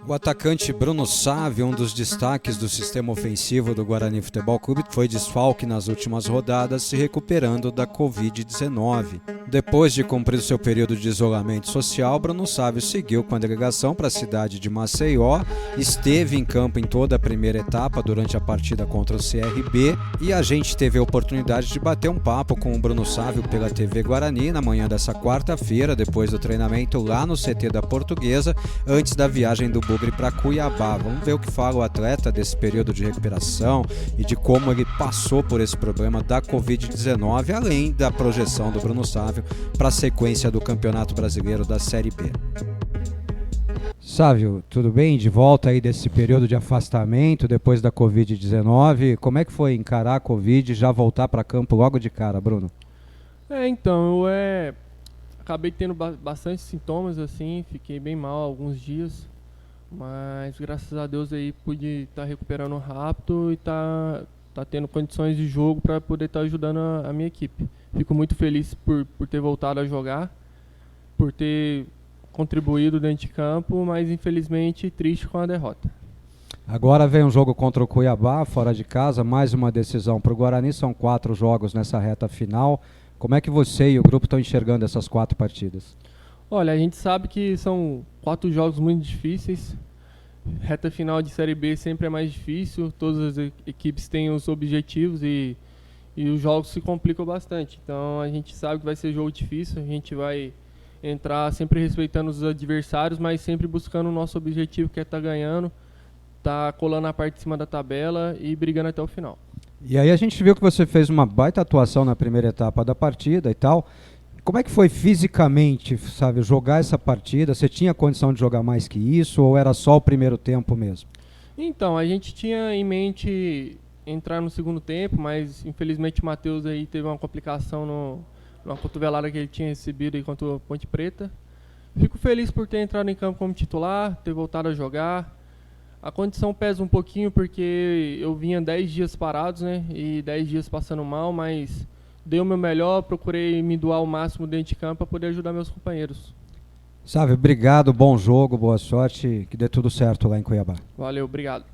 O atacante Bruno Sávio, um dos destaques do sistema ofensivo do Guarani Futebol Clube, foi desfalque nas últimas rodadas, se recuperando da Covid-19. Depois de cumprir seu período de isolamento social, Bruno Sávio seguiu com a delegação para a cidade de Maceió, esteve em campo em toda a primeira etapa durante a partida contra o CRB e a gente teve a oportunidade de bater um papo com o Bruno Sávio pela TV Guarani na manhã dessa quarta-feira, depois do treinamento lá no CT da Portuguesa, antes da viagem do Bugre para Cuiabá. Vamos ver o que fala o atleta desse período de recuperação e de como ele passou por esse problema da Covid-19, além da projeção do Bruno Sávio para a sequência do Campeonato Brasileiro da Série B. Sávio, tudo bem? De volta aí desse período de afastamento depois da Covid-19. Como é que foi encarar a Covid e já voltar para campo logo de cara, Bruno? Então, eu acabei tendo bastante sintomas, assim, fiquei bem mal alguns dias, mas graças a Deus aí pude estar recuperando rápido e tá tendo condições de jogo para poder estar ajudando a minha equipe. Fico muito feliz por ter voltado a jogar, por ter contribuído dentro de campo, mas infelizmente triste com a derrota. Agora vem um jogo contra o Cuiabá, fora de casa, mais uma decisão para o Guarani, são 4 jogos nessa reta final. Como é que você e o grupo estão enxergando essas 4 partidas? Olha, a gente sabe que são 4 jogos muito difíceis. Reta final de Série B sempre é mais difícil, todas as equipes têm os objetivos e os jogos se complicam bastante. Então a gente sabe que vai ser jogo difícil, a gente vai entrar sempre respeitando os adversários, mas sempre buscando o nosso objetivo, que é estar ganhando, estar colando a parte de cima da tabela e brigando até o final. E aí a gente viu que você fez uma baita atuação na primeira etapa da partida e tal. Como é que foi fisicamente, sabe, jogar essa partida? Você tinha condição de jogar mais que isso ou era só o primeiro tempo mesmo? Então, a gente tinha em mente entrar no segundo tempo, mas infelizmente o Matheus aí teve uma complicação numa cotovelada que ele tinha recebido aí contra o Ponte Preta. Fico feliz por ter entrado em campo como titular, ter voltado a jogar. A condição pesa um pouquinho porque eu vinha 10 dias parados, né? E 10 dias passando mal, mas dei o meu melhor, procurei me doar o máximo dentro de campo para poder ajudar meus companheiros. Sávio, obrigado, bom jogo, boa sorte, que dê tudo certo lá em Cuiabá. Valeu, obrigado.